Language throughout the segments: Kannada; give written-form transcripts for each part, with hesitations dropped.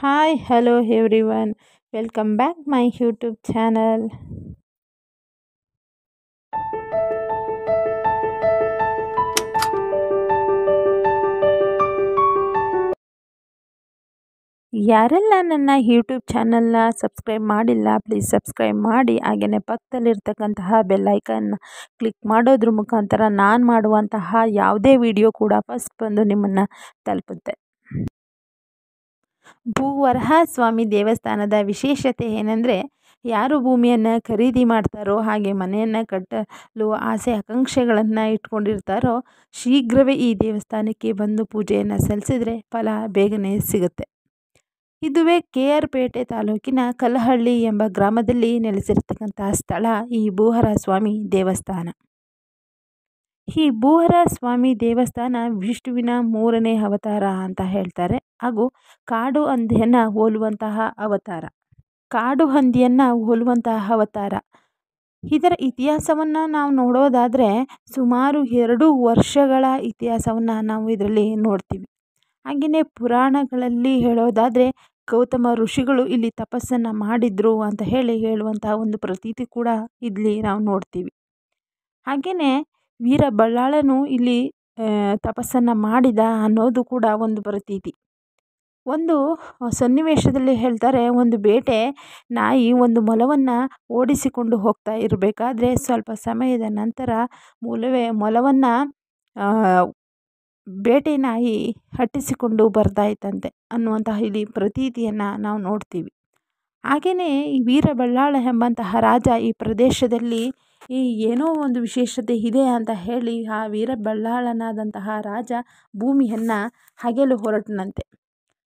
Hi, hello everyone. Welcome back my YouTube channel. ಯಾರೆಲ್ಲ ನನ್ನ ಯೂಟ್ಯೂಬ್ ಚಾನಲ್ನ ಸಬ್ಸ್ಕ್ರೈಬ್ ಮಾಡಿಲ್ಲ ಪ್ಲೀಸ್ ಸಬ್ಸ್ಕ್ರೈಬ್ ಮಾಡಿ, ಹಾಗೆಯೇ ಪಕ್ಕದಲ್ಲಿರ್ತಕ್ಕಂತಹ ಬೆಲ್ ಐಕನ್ನ ಕ್ಲಿಕ್ ಮಾಡೋದ್ರ ಮುಖಾಂತರ ನಾನು ಮಾಡುವಂತಹ ಯಾವುದೇ ವಿಡಿಯೋ ಕೂಡ ಫಸ್ಟ್ ಬಂದು ನಿಮ್ಮನ್ನು ತಲುಪುತ್ತೆ. ಭೂವರಹ ಸ್ವಾಮಿ ದೇವಸ್ಥಾನದ ವಿಶೇಷತೆ ಏನೆಂದರೆ, ಯಾರು ಭೂಮಿಯನ್ನು ಖರೀದಿ ಮಾಡ್ತಾರೋ ಹಾಗೆ ಮನೆಯನ್ನು ಕಟ್ಟಲು ಆಸೆ ಆಕಾಂಕ್ಷೆಗಳನ್ನು ಇಟ್ಕೊಂಡಿರ್ತಾರೋ ಶೀಘ್ರವೇ ಈ ದೇವಸ್ಥಾನಕ್ಕೆ ಬಂದು ಪೂಜೆಯನ್ನು ಸಲ್ಲಿಸಿದರೆ ಫಲ ಬೇಗನೆ ಸಿಗುತ್ತೆ. ಇದುವೇ KR ಪೇಟೆ ತಾಲೂಕಿನ ಕಲ್ಲಹಳ್ಳಿ ಎಂಬ ಗ್ರಾಮದಲ್ಲಿ ನೆಲೆಸಿರ್ತಕ್ಕಂತಹ ಸ್ಥಳ ಈ ಭೂವರಹ ಸ್ವಾಮಿ ದೇವಸ್ಥಾನ. ಈ ಭೂವರಹ ಸ್ವಾಮಿ ದೇವಸ್ಥಾನ ವಿಷ್ಣುವಿನ 3ನೇ ಅವತಾರ ಅಂತ ಹೇಳ್ತಾರೆ, ಹಾಗೂ ಕಾಡು ಹಂದಿಯನ್ನು ಹೋಲುವಂತಹ ಅವತಾರ. ಇದರ ಇತಿಹಾಸವನ್ನು ನಾವು ನೋಡೋದಾದರೆ ಸುಮಾರು 2 ವರ್ಷಗಳ ಇತಿಹಾಸವನ್ನು ನಾವು ಇದರಲ್ಲಿ ನೋಡ್ತೀವಿ. ಹಾಗೆಯೇ ಪುರಾಣಗಳಲ್ಲಿ ಹೇಳೋದಾದರೆ ಗೌತಮ ಋಷಿಗಳು ಇಲ್ಲಿ ತಪಸ್ಸನ್ನು ಮಾಡಿದ್ರು ಅಂತ ಹೇಳುವಂತಹ ಒಂದು ಪ್ರತೀತಿ ಕೂಡ ಇಲ್ಲಿ ನಾವು ನೋಡ್ತೀವಿ. ಹಾಗೆಯೇ ವೀರಬಲ್ಲಾಳನು ಇಲ್ಲಿ ತಪಸ್ಸನ್ನು ಮಾಡಿದ ಅನ್ನೋದು ಕೂಡ ಒಂದು ಪ್ರತೀತಿ. ಒಂದು ಸನ್ನಿವೇಶದಲ್ಲಿ ಹೇಳ್ತಾರೆ, ಒಂದು ಬೇಟೆ ನಾಯಿ ಒಂದು ಮೊಲವನ್ನು ಓಡಿಸಿಕೊಂಡು ಹೋಗ್ತಾ ಇರಬೇಕಾದ್ರೆ ಸ್ವಲ್ಪ ಸಮಯದ ನಂತರ ಮೊಲವನ್ನು ಬೇಟೆ ನಾಯಿ ಹಟ್ಟಿಸಿಕೊಂಡು ಬರ್ತಾ ಇತ್ತಂತೆ ಅನ್ನುವಂತಹ ಇಲ್ಲಿ ಪ್ರತೀತಿಯನ್ನು ನಾವು ನೋಡ್ತೀವಿ. ಹಾಗೆಯೇ ಈ ವೀರಬಲ್ಲಾಳ ಎಂಬಂತಹ ರಾಜ ಈ ಪ್ರದೇಶದಲ್ಲಿ ಏನೋ ಒಂದು ವಿಶೇಷತೆ ಇದೆ ಅಂತ ಹೇಳಿ ಆ ವೀರಬಲ್ಲಾಳನಾದಂತಹ ರಾಜ ಭೂಮಿಯನ್ನು ಅಗೆಯಲು ಹೊರಟನಂತೆ.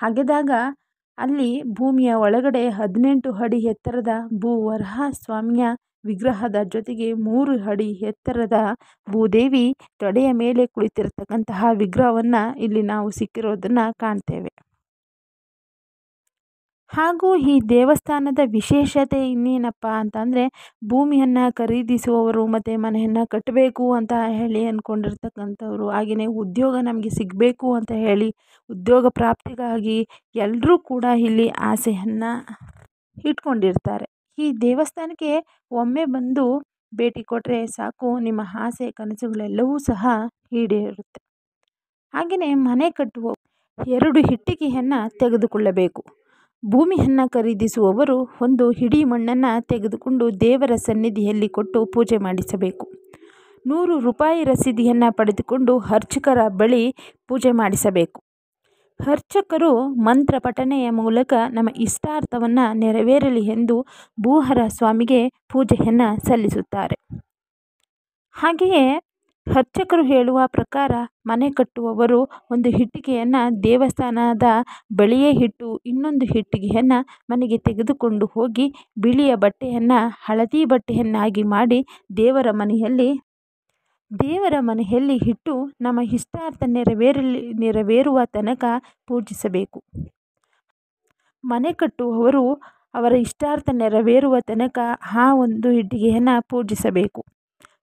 ಅಗೆದಾಗ ಅಲ್ಲಿ ಭೂಮಿಯ ಒಳಗಡೆ 18 ಅಡಿ ಎತ್ತರದ ಭೂವರಹ ಸ್ವಾಮಿಯ ವಿಗ್ರಹದ ಜೊತೆಗೆ 3 ಅಡಿ ಎತ್ತರದ ಭೂದೇವಿ ತೊಡೆಯ ಮೇಲೆ ಕುಳಿತಿರ್ತಕ್ಕಂತಹ ವಿಗ್ರಹವನ್ನು ಇಲ್ಲಿ ನಾವು ಸಿಕ್ಕಿರೋದನ್ನು ಕಾಣ್ತೇವೆ. ಹಾಗೂ ಈ ದೇವಸ್ಥಾನದ ವಿಶೇಷತೆ ಇನ್ನೇನಪ್ಪ ಅಂತಂದರೆ, ಭೂಮಿಯನ್ನು ಖರೀದಿಸುವವರು ಮತ್ತು ಮನೆಯನ್ನು ಕಟ್ಟಬೇಕು ಅಂತ ಹೇಳಿ ಅಂದ್ಕೊಂಡಿರ್ತಕ್ಕಂಥವ್ರು, ಹಾಗೆಯೇ ಉದ್ಯೋಗ ನಮಗೆ ಸಿಗಬೇಕು ಅಂತ ಹೇಳಿ ಉದ್ಯೋಗ ಪ್ರಾಪ್ತಿಗಾಗಿ ಎಲ್ಲರೂ ಕೂಡ ಇಲ್ಲಿ ಆಸೆಯನ್ನು ಇಟ್ಕೊಂಡಿರ್ತಾರೆ. ಈ ದೇವಸ್ಥಾನಕ್ಕೆ ಒಮ್ಮೆ ಬಂದು ಭೇಟಿ ಕೊಟ್ಟರೆ ಸಾಕು, ನಿಮ್ಮ ಆಸೆ ಕನಸುಗಳೆಲ್ಲವೂ ಸಹ ಈಡೇರುತ್ತೆ. ಹಾಗೆಯೇ ಮನೆ ಕಟ್ಟುವ 2 ಇಟ್ಟಿಗೆಯನ್ನು ತೆಗೆದುಕೊಳ್ಳಬೇಕು. ಭೂಮಿಯನ್ನು ಖರೀದಿಸುವವರು ಒಂದು ಹಿಡಿ ಮಣ್ಣನ್ನು ತೆಗೆದುಕೊಂಡು ದೇವರ ಸನ್ನಿಧಿಯಲ್ಲಿ ಕೊಟ್ಟು ಪೂಜೆ ಮಾಡಿಸಬೇಕು. 100 ರೂಪಾಯಿ ರಸೀದಿಯನ್ನು ಪಡೆದುಕೊಂಡು ಅರ್ಚಕರ ಬಳಿ ಪೂಜೆ ಮಾಡಿಸಬೇಕು. ಅರ್ಚಕರು ಮಂತ್ರ ಪಠಣೆಯ ಮೂಲಕ ನಮ್ಮ ಇಷ್ಟಾರ್ಥವನ್ನು ನೆರವೇರಲಿ ಎಂದು ಭೂವರಹ ಸ್ವಾಮಿಗೆ ಪೂಜೆಯನ್ನು ಸಲ್ಲಿಸುತ್ತಾರೆ. ಹಾಗೆಯೇ ಅರ್ಚಕರು ಹೇಳುವ ಪ್ರಕಾರ ಮನೆ ಕಟ್ಟುವವರು ಒಂದು ಇಟ್ಟಿಗೆಯನ್ನು ದೇವಸ್ಥಾನದ ಬಳಿಯೇ ಇಟ್ಟು ಇನ್ನೊಂದು ಇಟ್ಟಿಗೆಯನ್ನು ಮನೆಗೆ ತೆಗೆದುಕೊಂಡು ಹೋಗಿ ಬಿಳಿಯ ಬಟ್ಟೆಯನ್ನು ಹಳದಿ ಬಟ್ಟೆಯನ್ನಾಗಿ ಮಾಡಿ ದೇವರ ಮನೆಯಲ್ಲಿ ಇಟ್ಟು ನಮ್ಮ ಇಷ್ಟಾರ್ಥ ನೆರವೇರುವ ತನಕ ಪೂಜಿಸಬೇಕು. ಮನೆ ಕಟ್ಟುವವರು ಅವರ ಇಷ್ಟಾರ್ಥ ನೆರವೇರುವ ತನಕ ಆ ಒಂದು ಇಟ್ಟಿಗೆಯನ್ನು ಪೂಜಿಸಬೇಕು.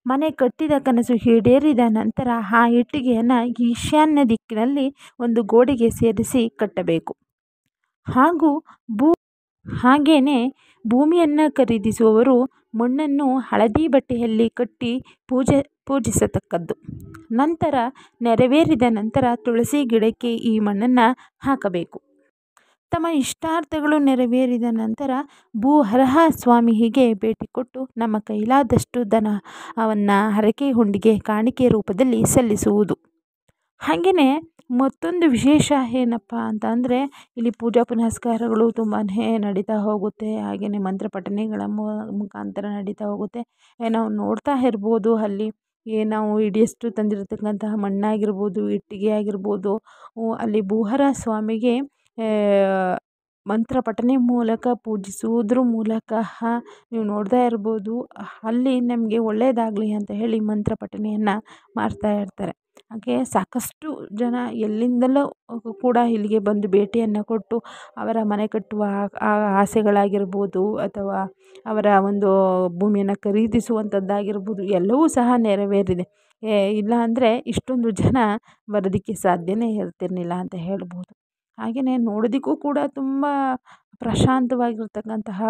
ಮನೆ ಕಟ್ಟಿದ ಕನಸು ಈಡೇರಿದ ನಂತರ ಆ ಇಟ್ಟಿಗೆಯನ್ನು ಈಶಾನ್ಯ ದಿಕ್ಕಿನಲ್ಲಿ ಒಂದು ಗೋಡೆಗೆ ಸೇರಿಸಿ ಕಟ್ಟಬೇಕು. ಹಾಗೆಯೇ ಭೂಮಿಯನ್ನು ಖರೀದಿಸುವವರು ಮಣ್ಣನ್ನು ಹಳದಿ ಬಟ್ಟೆಯಲ್ಲಿ ಕಟ್ಟಿ ಪೂಜಿಸತಕ್ಕದ್ದು. ನಂತರ ನೆರವೇರಿದ ನಂತರ ತುಳಸಿ ಗಿಡಕ್ಕೆ ಈ ಮಣ್ಣನ್ನು ಹಾಕಬೇಕು. ತಮ್ಮ ಇಷ್ಟಾರ್ಥಗಳು ನೆರವೇರಿದ ನಂತರ ಭೂವರಹ ಸ್ವಾಮಿಗೆ ಭೇಟಿ ಕೊಟ್ಟು ನಮ್ಮ ಕೈಲಾದಷ್ಟು ಧನವನ್ನು ಹರಕೆ ಹುಂಡಿಗೆ ಕಾಣಿಕೆ ರೂಪದಲ್ಲಿ ಸಲ್ಲಿಸುವುದು. ಹಾಗೆಯೇ ಮತ್ತೊಂದು ವಿಶೇಷ ಏನಪ್ಪ ಅಂತ ಅಂದರೆ, ಇಲ್ಲಿ ಪೂಜಾ ಪುನಸ್ಕಾರಗಳು ತುಂಬಾ ನಡೀತಾ ಹೋಗುತ್ತೆ. ಹಾಗೆಯೇ ಮಂತ್ರ ಪಠಣೆಗಳ ಮುಖಾಂತರ ನಡೀತಾ ಹೋಗುತ್ತೆ. ನಾವು ನೋಡ್ತಾ ಇರ್ಬೋದು, ಅಲ್ಲಿ ನಾವು ಹಿಡಿಯಷ್ಟು ತಂದಿರತಕ್ಕಂತಹ ಮಣ್ಣಾಗಿರ್ಬೋದು, ಇಟ್ಟಿಗೆ ಆಗಿರ್ಬೋದು, ಅಲ್ಲಿ ಭೂವರಹ ಸ್ವಾಮಿಗೆ ಮಂತ್ರ ಪಠಣೆ ಮೂಲಕ ಪೂಜಿಸುವುದ್ರ ಮೂಲಕ ನೀವು ನೋಡ್ತಾ ಇರ್ಬೋದು, ಅಲ್ಲಿ ನಮಗೆ ಒಳ್ಳೆಯದಾಗಲಿ ಅಂತ ಹೇಳಿ ಮಂತ್ರ ಪಠಣೆಯನ್ನು ಮಾಡ್ತಾ ಇರ್ತಾರೆ. ಹಾಗೆ ಸಾಕಷ್ಟು ಜನ ಎಲ್ಲಿಂದಲೂ ಕೂಡ ಇಲ್ಲಿಗೆ ಬಂದು ಭೇಟಿಯನ್ನು ಕೊಟ್ಟು ಅವರ ಮನೆ ಕಟ್ಟುವ ಆಸೆಗಳಾಗಿರ್ಬೋದು ಅಥವಾ ಅವರ ಒಂದು ಭೂಮಿಯನ್ನು ಖರೀದಿಸುವಂಥದ್ದಾಗಿರ್ಬೋದು ಎಲ್ಲವೂ ಸಹ ನೆರವೇರಿದೆ. ಇಲ್ಲ ಅಂದರೆ ಇಷ್ಟೊಂದು ಜನ ಬರೋದಕ್ಕೆ ಸಾಧ್ಯವೇ ಇರ್ತಿರಲಿಲ್ಲ ಅಂತ ಹೇಳ್ಬೋದು. ಹಾಗೆಯೇ ನೋಡೋದಕ್ಕೂ ಕೂಡ ತುಂಬ ಪ್ರಶಾಂತವಾಗಿರ್ತಕ್ಕಂತಹ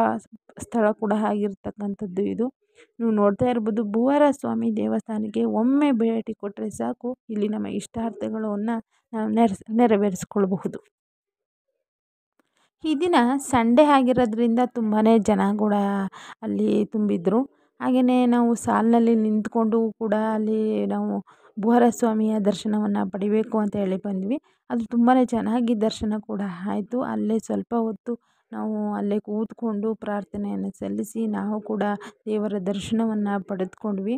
ಸ್ಥಳ ಕೂಡ ಆಗಿರ್ತಕ್ಕಂಥದ್ದು ಇದು. ನೀವು ನೋಡ್ತಾ ಇರ್ಬೋದು, ಭೂವಾರ ಸ್ವಾಮಿ ದೇವಸ್ಥಾನಕ್ಕೆ ಒಮ್ಮೆ ಭೇಟಿ ಕೊಟ್ಟರೆ ಸಾಕು, ಇಲ್ಲಿ ನಮ್ಮ ಇಷ್ಟಾರ್ಥಗಳನ್ನು ನಾವು ನೆರವೇರಿಸ್ಕೊಳ್ಬಹುದು. ಈ ದಿನ ಸಂಡೇ ಆಗಿರೋದ್ರಿಂದ ತುಂಬಾ ಜನ ಕೂಡ ಅಲ್ಲಿ ತುಂಬಿದ್ರು. ಹಾಗೆಯೇ ನಾವು ಸಾಲಿನಲ್ಲಿ ನಿಂತ್ಕೊಂಡು ಕೂಡ ಅಲ್ಲಿ ನಾವು ಭೂವಾರ ಸ್ವಾಮಿಯ ದರ್ಶನವನ್ನು ಪಡಿಬೇಕು ಅಂತ ಹೇಳಿ ಬಂದ್ವಿ. ಅದು ತುಂಬಾ ಚೆನ್ನಾಗಿ ದರ್ಶನ ಕೂಡ ಆಯಿತು. ಅಲ್ಲೇ ಸ್ವಲ್ಪ ಹೊತ್ತು ನಾವು ಅಲ್ಲೇ ಕೂತ್ಕೊಂಡು ಪ್ರಾರ್ಥನೆಯನ್ನು ಸಲ್ಲಿಸಿ ನಾವು ಕೂಡ ದೇವರ ದರ್ಶನವನ್ನು ಪಡೆದುಕೊಂಡ್ವಿ.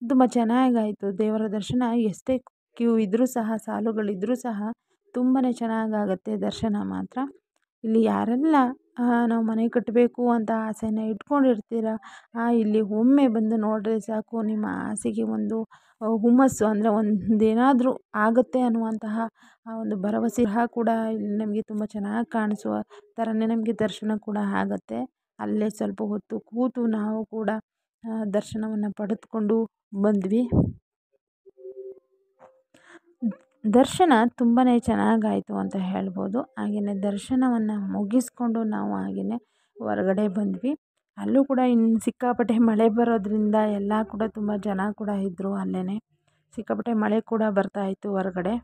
ತುಂಬ ಚೆನ್ನಾಗಾಯಿತು ದೇವರ ದರ್ಶನ. ಎಷ್ಟೇ ಕ್ಯೂ ಇದ್ದರೂ ಸಹ, ಸಾಲುಗಳಿದ್ದರೂ ಸಹ ತುಂಬಾ ಚೆನ್ನಾಗಾಗತ್ತೆ ದರ್ಶನ ಮಾತ್ರ. ಇಲ್ಲಿ ಯಾರೆಲ್ಲ ನಾವು ಮನೆ ಕಟ್ಟಬೇಕು ಅಂತ ಆಸೆನ ಇಟ್ಕೊಂಡಿರ್ತೀರ, ಇಲ್ಲಿ ಒಮ್ಮೆ ಬಂದು ನೋಡಿದ್ರೆ ಸಾಕು, ನಿಮ್ಮ ಆಸೆಗೆ ಒಂದು ಹುಮ್ಮಸ್ಸು, ಅಂದರೆ ಒಂದೇನಾದರೂ ಆಗುತ್ತೆ ಅನ್ನುವಂತಹ ಒಂದು ಭರವಸೆ ಕೂಡ ಇಲ್ಲಿ ನಮಗೆ ತುಂಬ ಚೆನ್ನಾಗಿ ಕಾಣಿಸುವ ಥರನೇ ನಮಗೆ ದರ್ಶನ ಕೂಡ ಆಗುತ್ತೆ. ಅಲ್ಲೇ ಸ್ವಲ್ಪ ಹೊತ್ತು ಕೂತು ನಾವು ಕೂಡ ದರ್ಶನವನ್ನು ಪಡೆದುಕೊಂಡು ಬಂದ್ವಿ. ದರ್ಶನ ತುಂಬಾ ಚೆನ್ನಾಗಾಯಿತು ಅಂತ ಹೇಳ್ಬೋದು. ಹಾಗೆಯೇ ದರ್ಶನವನ್ನು ಮುಗಿಸ್ಕೊಂಡು ನಾವು ಹಾಗೆಯೇ ಹೊರಗಡೆ ಬಂದ್ವಿ. ಅಲ್ಲೂ ಕೂಡ ಇನ್ನು ಸಿಕ್ಕಾಪಟ್ಟೆ ಮಳೆ ಬರೋದ್ರಿಂದ ಎಲ್ಲ ಕೂಡ ತುಂಬ ಜನ ಕೂಡ ಇದ್ದರು. ಅಲ್ಲೇ ಸಿಕ್ಕಾಪಟ್ಟೆ ಮಳೆ ಕೂಡ ಬರ್ತಾಯಿತ್ತು ಹೊರಗಡೆ.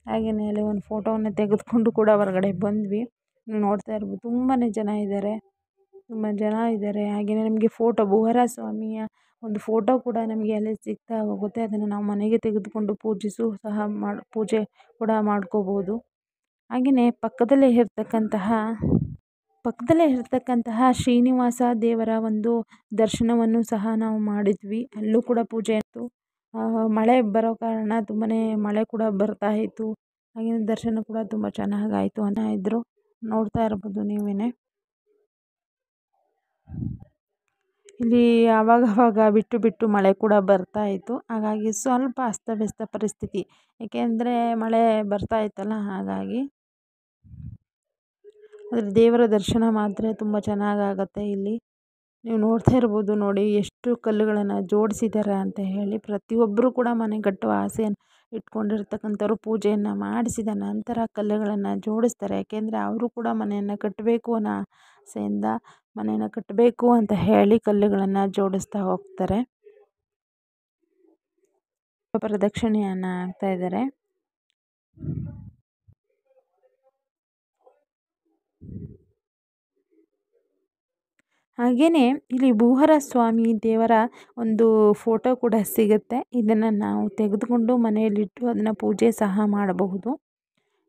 ಹಾಗೆಯೇ ಅಲ್ಲಿ ಒಂದು ಫೋಟೋವನ್ನು ತೆಗೆದುಕೊಂಡು ಕೂಡ ಹೊರಗಡೆ ಬಂದ್ವಿ. ನೀವು ನೋಡ್ತಾ ಇರ್ಬೋದು, ತುಂಬಾ ಜನ ಇದ್ದಾರೆ, ತುಂಬ ಜನ ಇದ್ದಾರೆ. ಹಾಗೆಯೇ ನಮಗೆ ಭೂವಾರ ಸ್ವಾಮಿಯ ಒಂದು ಫೋಟೋ ಕೂಡ ನಮಗೆ ಅಲ್ಲಿ ಸಿಗ್ತಾ ಹೋಗುತ್ತೆ. ಅದನ್ನು ನಾವು ಮನೆಗೆ ತೆಗೆದುಕೊಂಡು ಪೂಜೆ ಕೂಡ ಮಾಡ್ಕೋಬೋದು. ಹಾಗೆಯೇ ಪಕ್ಕದಲ್ಲೇ ಇರ್ತಕ್ಕಂತಹ ಶ್ರೀನಿವಾಸ ದೇವರ ಒಂದು ದರ್ಶನವನ್ನು ಸಹ ನಾವು ಮಾಡಿದ್ವಿ. ಅಲ್ಲೂ ಕೂಡ ಪೂಜೆ ಇತ್ತು. ಮಳೆ ಬರೋ ಕಾರಣ ತುಂಬಾ ಮಳೆ ಕೂಡ ಬರ್ತಾಯಿತ್ತು. ಹಾಗೆಯೇ ದರ್ಶನ ಕೂಡ ತುಂಬ ಚೆನ್ನಾಗಾಯಿತು ಅಂತ ಇದ್ದರು. ನೋಡ್ತಾ ಇರ್ಬೋದು ನೀವೇ. ಇಲ್ಲಿ ಆವಾಗವಾಗ ಬಿಟ್ಟು ಮಳೆ ಕೂಡ ಬರ್ತಾಯಿತ್ತು. ಹಾಗಾಗಿ ಸ್ವಲ್ಪ ಅಸ್ತವ್ಯಸ್ತ ಪರಿಸ್ಥಿತಿ, ಏಕೆಂದರೆ ಮಳೆ ಬರ್ತಾಯಿತ್ತಲ್ಲ, ಹಾಗಾಗಿ. ಆದರೆ ದೇವರ ದರ್ಶನ ಮಾತ್ರ ತುಂಬ ಚೆನ್ನಾಗಾಗತ್ತೆ ಇಲ್ಲಿ. ನೀವು ನೋಡ್ತಾ ಇರ್ಬೋದು ನೋಡಿ, ಎಷ್ಟು ಕಲ್ಲುಗಳನ್ನು ಜೋಡಿಸಿದ್ದಾರೆ ಅಂತ ಹೇಳಿ. ಪ್ರತಿಯೊಬ್ಬರು ಕೂಡ ಮನೆ ಕಟ್ಟುವ ಆಸೆಯನ್ನು ಇಟ್ಕೊಂಡಿರ್ತಕ್ಕಂಥವ್ರು ಪೂಜೆಯನ್ನು ಮಾಡಿಸಿದ ನಂತರ ಕಲ್ಲುಗಳನ್ನು ಜೋಡಿಸ್ತಾರೆ. ಯಾಕೆಂದರೆ ಅವರು ಕೂಡ ಮನೆಯನ್ನು ಕಟ್ಟಬೇಕು ಅನ್ನೋ ಆಸೆಯಿಂದ ಮನೆಯನ್ನು ಕಟ್ಟಬೇಕು ಅಂತ ಹೇಳಿ ಕಲ್ಲುಗಳನ್ನು ಜೋಡಿಸ್ತಾ ಹೋಗ್ತಾರೆ. ಪ್ರದಕ್ಷಿಣೆಯನ್ನು ಹಾಕ್ತಾ ಇದ್ದಾರೆ. ಹಾಗೆಯೇ ಇಲ್ಲಿ ಭೂವಾರ ಸ್ವಾಮಿ ದೇವರ ಒಂದು ಫೋಟೋ ಕೂಡ ಸಿಗುತ್ತೆ. ಇದನ್ನು ನಾವು ತೆಗೆದುಕೊಂಡು ಮನೆಯಲ್ಲಿಟ್ಟು ಅದನ್ನು ಪೂಜೆ ಸಹ ಮಾಡಬಹುದು.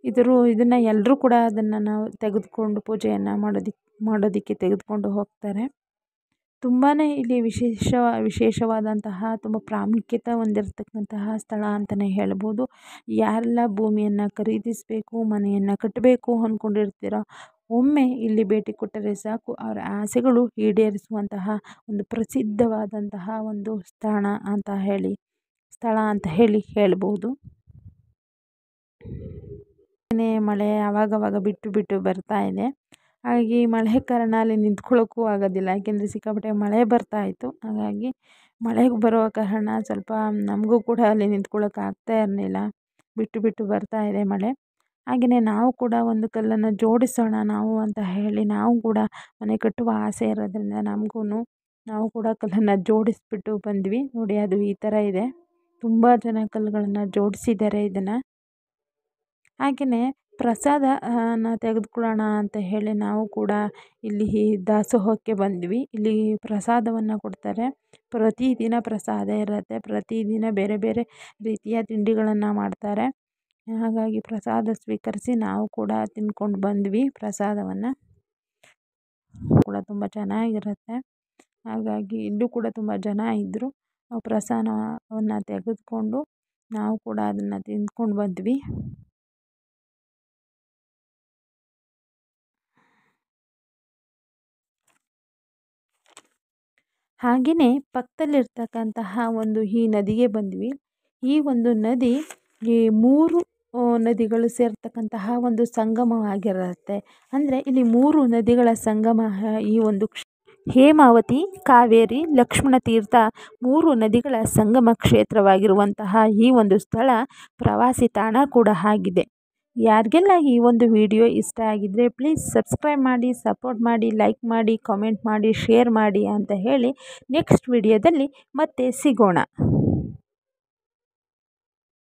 ಇದನ್ನು ಎಲ್ಲರೂ ಕೂಡ ಅದನ್ನು ನಾವು ತೆಗೆದುಕೊಂಡು ಪೂಜೆಯನ್ನು ಮಾಡೋದಕ್ಕೆ ತೆಗೆದುಕೊಂಡು ಹೋಗ್ತಾರೆ. ತುಂಬಾ ಇಲ್ಲಿ ವಿಶೇಷವಾದಂತಹ, ತುಂಬ ಪ್ರಾಮುಖ್ಯತೆ ಹೊಂದಿರತಕ್ಕಂತಹ ಸ್ಥಳ ಅಂತಲೇ ಹೇಳ್ಬೋದು. ಯಾರೆಲ್ಲ ಭೂಮಿಯನ್ನು ಖರೀದಿಸಬೇಕು, ಮನೆಯನ್ನು ಕಟ್ಟಬೇಕು ಅಂದ್ಕೊಂಡಿರ್ತೀರೋ, ಒಮ್ಮೆ ಇಲ್ಲಿ ಭೇಟಿ ಕೊಟ್ಟರೆ ಸಾಕು, ಅವರ ಆಸೆಗಳು ಈಡೇರಿಸುವಂತಹ ಒಂದು ಪ್ರಸಿದ್ಧವಾದಂತಹ ಒಂದು ಸ್ಥಳ ಅಂತ ಹೇಳಿ ಹೇಳ್ಬೋದು. ಮಳೆ ಆವಾಗವಾಗ ಬಿಟ್ಟು ಬರ್ತಾ ಇದೆ. ಹಾಗಾಗಿ ಮಳೆ ಕಾರಣ ಅಲ್ಲಿ ನಿಂತ್ಕೊಳ್ಳೋಕ್ಕೂ ಆಗೋದಿಲ್ಲ, ಯಾಕೆಂದರೆ ಸಿಕ್ಕಾಪಟ್ಟೆ ಮಳೆ ಬರ್ತಾಯಿತ್ತು. ಹಾಗಾಗಿ ಮಳೆ ಬರೋ ಕಾರಣ ಸ್ವಲ್ಪ ನಮಗೂ ಕೂಡ ಅಲ್ಲಿ ನಿಂತ್ಕೊಳ್ಳೋಕೆ ಆಗ್ತಾ ಇರಲಿಲ್ಲ. ಬಿಟ್ಟು ಬರ್ತಾ ಇದೆ ಮಳೆ. ಹಾಗೆಯೇ ನಾವು ಕೂಡ ಒಂದು ಕಲ್ಲನ್ನು ಜೋಡಿಸೋಣ ನಾವು ಅಂತ ಹೇಳಿ, ನಾವು ಕೂಡ ಮನೆ ಕಟ್ಟುವ ಆಸೆ ಇರೋದ್ರಿಂದ ನಾವು ಕೂಡ ಕಲ್ಲನ್ನು ಜೋಡಿಸ್ಬಿಟ್ಟು ಬಂದ್ವಿ. ನೋಡಿ, ಅದು ಈ ಥರ ಇದೆ. ತುಂಬ ಜನ ಕಲ್ಲುಗಳನ್ನು ಜೋಡಿಸಿದ್ದಾರೆ ಇದನ್ನು. ಹಾಗೆಯೇ ಪ್ರಸಾದನ ತೆಗೆದುಕೊಳ್ಳೋಣ ಅಂತ ಹೇಳಿ ನಾವು ಕೂಡ ಇಲ್ಲಿ ದಾಸೋಹಕ್ಕೆ ಬಂದ್ವಿ. ಇಲ್ಲಿ ಪ್ರಸಾದವನ್ನು ಕೊಡ್ತಾರೆ. ಪ್ರತಿದಿನ ಪ್ರಸಾದ ಇರುತ್ತೆ. ಪ್ರತಿದಿನ ಬೇರೆ ಬೇರೆ ರೀತಿಯ ತಿಂಡಿಗಳನ್ನು ಮಾಡ್ತಾರೆ. ಹಾಗಾಗಿ ಪ್ರಸಾದ ಸ್ವೀಕರಿಸಿ ನಾವು ಕೂಡ ತಿಂದ್ಕೊಂಡು ಬಂದ್ವಿ. ಪ್ರಸಾದವನ್ನು ಕೂಡ ತುಂಬ ಚೆನ್ನಾಗಿರುತ್ತೆ. ಹಾಗಾಗಿ ಇಲ್ಲೂ ಕೂಡ ತುಂಬ ಜನ ಇದ್ದರು. ಪ್ರಸಾದವನ್ನು ತೆಗೆದುಕೊಂಡು ನಾವು ಕೂಡ ಅದನ್ನು ತಿಂದ್ಕೊಂಡು ಬಂದ್ವಿ. ಹಾಗೆಯೇ ಪಕ್ಕದಲ್ಲಿರ್ತಕ್ಕಂತಹ ಈ ನದಿಗೆ ಬಂದ್ವಿ. ಈ ಒಂದು ನದಿ ಈ 3 ನದಿಗಳು ಸೇರ್ತಕ್ಕಂತಹ ಒಂದು ಸಂಗಮವಾಗಿರುತ್ತೆ. ಅಂದರೆ ಇಲ್ಲಿ 3 ನದಿಗಳ ಸಂಗಮ ಹೇಮಾವತಿ, ಕಾವೇರಿ, ಲಕ್ಷ್ಮಣ ತೀರ್ಥ 3 ನದಿಗಳ ಸಂಗಮ ಕ್ಷೇತ್ರವಾಗಿರುವಂತಹ ಈ ಒಂದು ಸ್ಥಳ ಪ್ರವಾಸಿ ತಾಣ ಕೂಡ ಆಗಿದೆ. ಯಾರಿಗೆಲ್ಲ ಈ ಒಂದು ವಿಡಿಯೋ ಇಷ್ಟ ಆಗಿದ್ದರೆ ಪ್ಲೀಸ್ ಸಬ್ಸ್ಕ್ರೈಬ್ ಮಾಡಿ, ಸಪೋರ್ಟ್ ಮಾಡಿ, ಲೈಕ್ ಮಾಡಿ, ಕಾಮೆಂಟ್ ಮಾಡಿ, ಶೇರ್ ಮಾಡಿ ಅಂತ ಹೇಳಿ ನೆಕ್ಸ್ಟ್ ವಿಡಿಯೋದಲ್ಲಿ ಮತ್ತೆ ಸಿಗೋಣ.